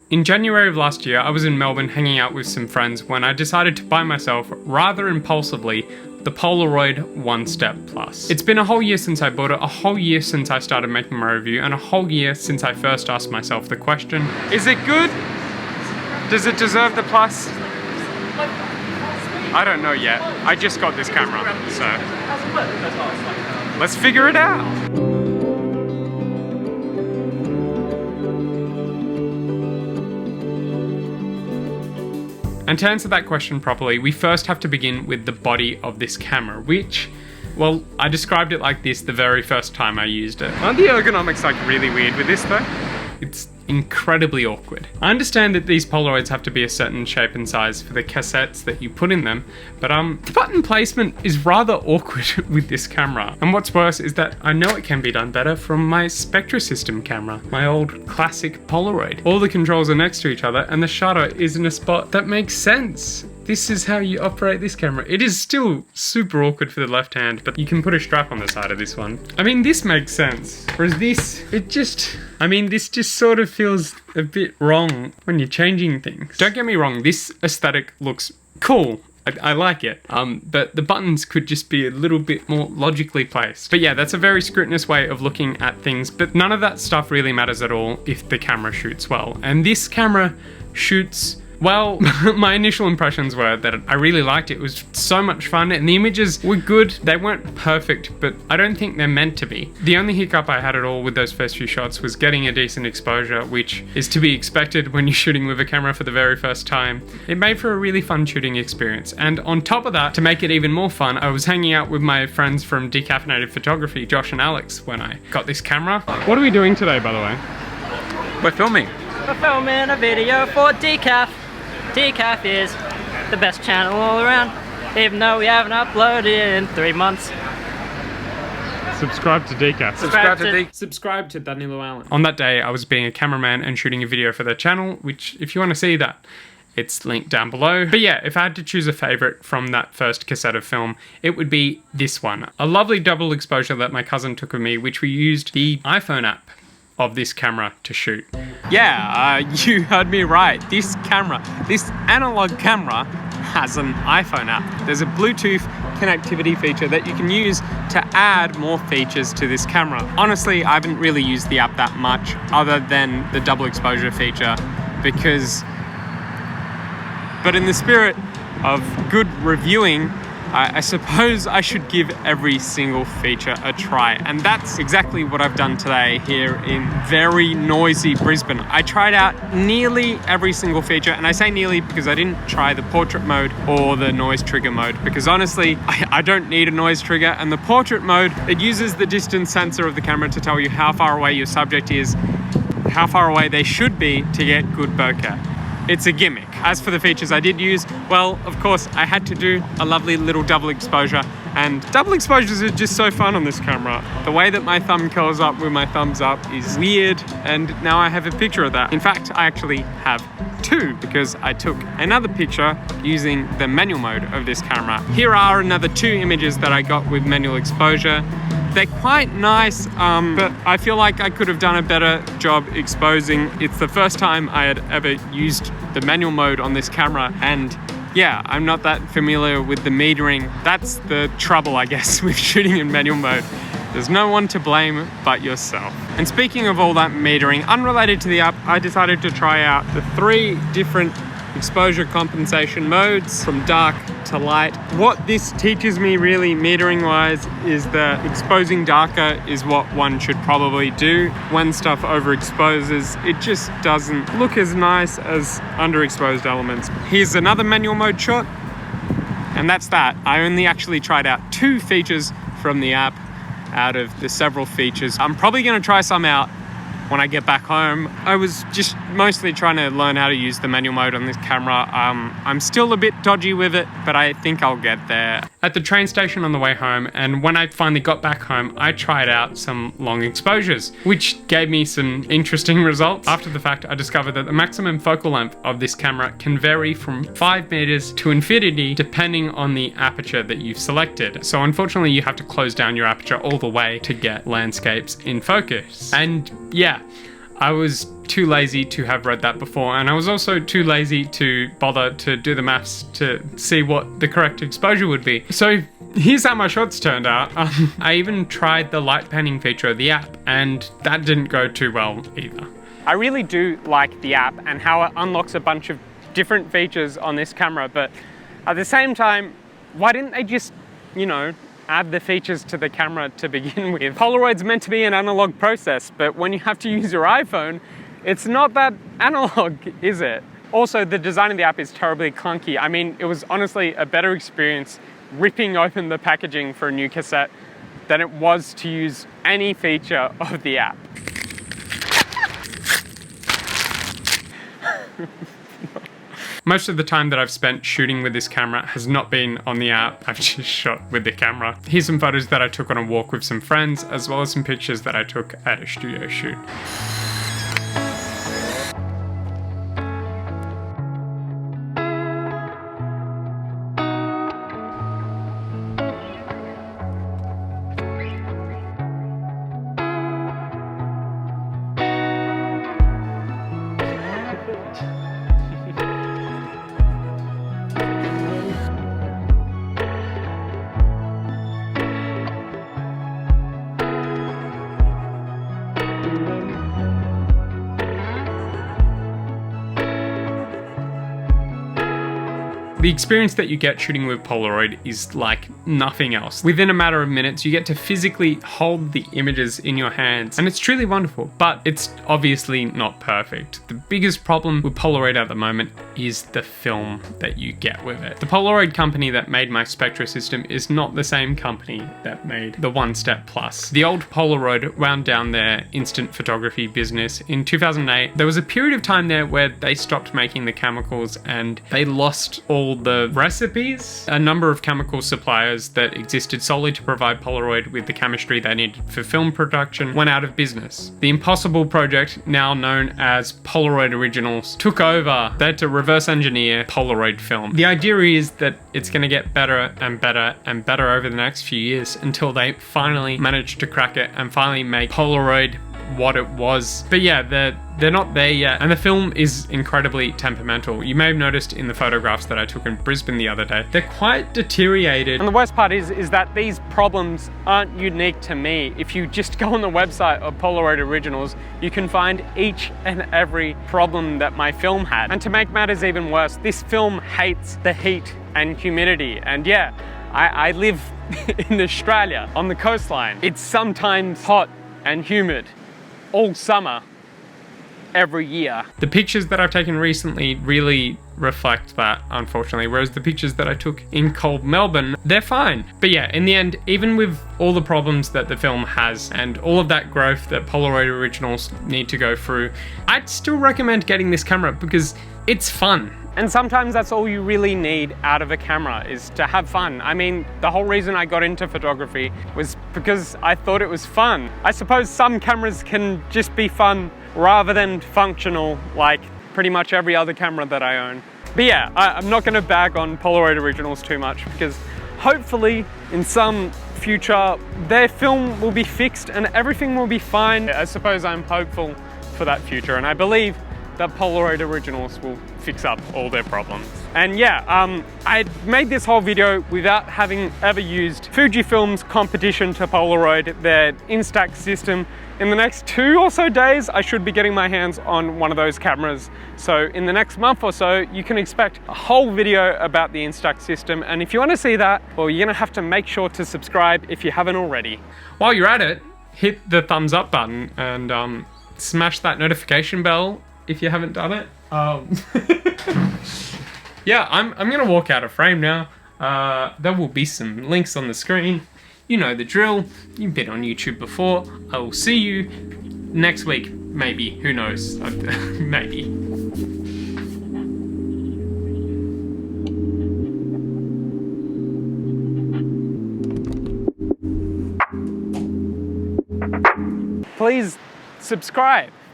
In January of last year, I was in Melbourne hanging out with some friends when I decided to buy myself, rather impulsively, the Polaroid One Step Plus. It's been a whole year since I bought it, a whole year since I started making my review, and a whole year since I first asked myself the question, is it good? Does it deserve the plus? I don't know yet. I just got this camera, so let's figure it out. And to answer that question properly, we first have to begin with the body of this camera, which, well, I described it like this the very first time I used it. Aren't the ergonomics like really weird with this though? It's incredibly awkward. I understand that these Polaroids have to be a certain shape and size for the cassettes that you put in them, but the button placement is rather awkward with this camera. And what's worse is that I know it can be done better from my Spectra System camera, my old classic Polaroid. All the controls are next to each other and the shutter is in a spot that makes sense. This is how you operate this camera. It is still super awkward for the left hand, but you can put a strap on the side of this one. I mean, this makes sense. Whereas this, this just sort of feels a bit wrong when you're changing things. Don't get me wrong, this aesthetic looks cool. I like it, but the buttons could just be a little bit more logically placed. But yeah, that's a very scrutinous way of looking at things, but none of that stuff really matters at all if the camera shoots well. And this camera shoots well. My initial impressions were that I really liked it. It was so much fun and the images were good. They weren't perfect, but I don't think they're meant to be. The only hiccup I had at all with those first few shots was getting a decent exposure, which is to be expected when you're shooting with a camera for the very first time. It made for a really fun shooting experience. And on top of that, to make it even more fun, I was hanging out with my friends from Decaffeinated Photography, Josh and Alex, when I got this camera. What are we doing today, by the way? We're filming. We're filming a video for Decaf. Decaf is the best channel all around, even though we haven't uploaded in 3 months. Subscribe to Decaf. Subscribe to Danilo Allen. On that day, I was being a cameraman and shooting a video for their channel, which, if you want to see that, it's linked down below. But yeah, if I had to choose a favorite from that first cassette of film, it would be this one. A lovely double exposure that my cousin took of me, which we used the iPhone app of this camera to shoot. Yeah, you heard me right. This camera, this analog camera, has an iPhone app. There's a Bluetooth connectivity feature that you can use to add more features to this camera. Honestly, I haven't really used the app that much other than the double exposure feature but in the spirit of good reviewing, I suppose I should give every single feature a try, and that's exactly what I've done today here in very noisy Brisbane. I tried out nearly every single feature, and I say nearly because I didn't try the portrait mode or the noise trigger mode, because honestly, I don't need a noise trigger, and the portrait mode, it uses the distance sensor of the camera to tell you how far away your subject is, how far away they should be to get good bokeh. It's a gimmick. As for the features I did use, well, of course, I had to do a lovely little double exposure, and double exposures are just so fun on this camera. The way that my thumb curls up with my thumbs up is weird, and now I have a picture of that. In fact, I actually have two, because I took another picture using the manual mode of this camera. Here are another 2 images that I got with manual exposure. They're quite nice, but I feel like I could have done a better job exposing. It's the first time I had ever used the manual mode on this camera, and yeah, I'm not that familiar with the metering. That's the trouble, I guess, with shooting in manual mode. There's no one to blame but yourself. And speaking of all that metering, unrelated to the app, I decided to try out the 3 different exposure compensation modes from dark to light. What this teaches me really metering wise is that exposing darker is what one should probably do. When stuff overexposes, it just doesn't look as nice as underexposed elements. Here's another manual mode shot, and that's that. I only actually tried out 2 features from the app out of the several features. I'm probably going to try some out when I get back home. I was just mostly trying to learn how to use the manual mode on this camera. I'm still a bit dodgy with it, but I think I'll get there. At the train station on the way home, and when I finally got back home, I tried out some long exposures, which gave me some interesting results. After the fact, I discovered that the maximum focal length of this camera can vary from 5 meters to infinity depending on the aperture that you've selected. So unfortunately, you have to close down your aperture all the way to get landscapes in focus. And yeah, I was too lazy to have read that before, and I was also too lazy to bother to do the maths to see what the correct exposure would be. So here's how my shots turned out. I even tried the light panning feature of the app, and that didn't go too well either. I really do like the app and how it unlocks a bunch of different features on this camera, but at the same time, why didn't they just, add the features to the camera to begin with? Polaroid's meant to be an analog process, but when you have to use your iPhone, it's not that analog, is it? Also, the design of the app is terribly clunky. I mean, it was honestly a better experience ripping open the packaging for a new cassette than it was to use any feature of the app. Most of the time that I've spent shooting with this camera has not been on the app, I've just shot with the camera. Here's some photos that I took on a walk with some friends, as well as some pictures that I took at a studio shoot. The experience that you get shooting with Polaroid is like nothing else. Within a matter of minutes, you get to physically hold the images in your hands, and it's truly wonderful, but it's obviously not perfect. The biggest problem with Polaroid at the moment is the film that you get with it. The Polaroid company that made my Spectra system is not the same company that made the One Step Plus. The old Polaroid wound down their instant photography business in 2008. There was a period of time there where they stopped making the chemicals and they lost all the recipes. A number of chemical suppliers that existed solely to provide Polaroid with the chemistry they needed for film production went out of business. The Impossible Project, now known as Polaroid Originals, took over. They had to reverse engineer Polaroid film. The idea is that it's going to get better and better and better over the next few years until they finally manage to crack it and finally make Polaroid what it was. But yeah, they're not there yet, and the film is incredibly temperamental. You may have noticed in the photographs that I took in Brisbane the other day, they're quite deteriorated. And the worst part is that these problems aren't unique to me. If you just go on the website of Polaroid Originals, you can find each and every problem that my film had. And to make matters even worse, this film hates the heat and humidity. And yeah, I live in Australia on the coastline. It's sometimes hot and humid all summer, every year. The pictures that I've taken recently really reflect that, unfortunately, whereas the pictures that I took in cold Melbourne, they're fine. But yeah, in the end, even with all the problems that the film has and all of that growth that Polaroid Originals need to go through, I'd still recommend getting this camera because it's fun. And sometimes that's all you really need out of a camera, is to have fun. I mean, the whole reason I got into photography was because I thought it was fun. I suppose some cameras can just be fun rather than functional, like pretty much every other camera that I own. But yeah, I'm not gonna bag on Polaroid Originals too much because hopefully in some future, their film will be fixed and everything will be fine. I suppose I'm hopeful for that future, and I believe that Polaroid Originals will fix up all their problems. And yeah, I made this whole video without having ever used Fujifilm's competition to Polaroid, their Instax system. In the next 2 or so days, I should be getting my hands on one of those cameras. So in the next month or so, you can expect a whole video about the Instax system. And if you want to see that, well, you're gonna have to make sure to subscribe if you haven't already. While you're at it, hit the thumbs up button and smash that notification bell if you haven't done it. Yeah, I'm gonna walk out of frame now. There will be some links on the screen. You know the drill. You've been on YouTube before. I will see you next week, maybe. Who knows? Maybe. Please subscribe.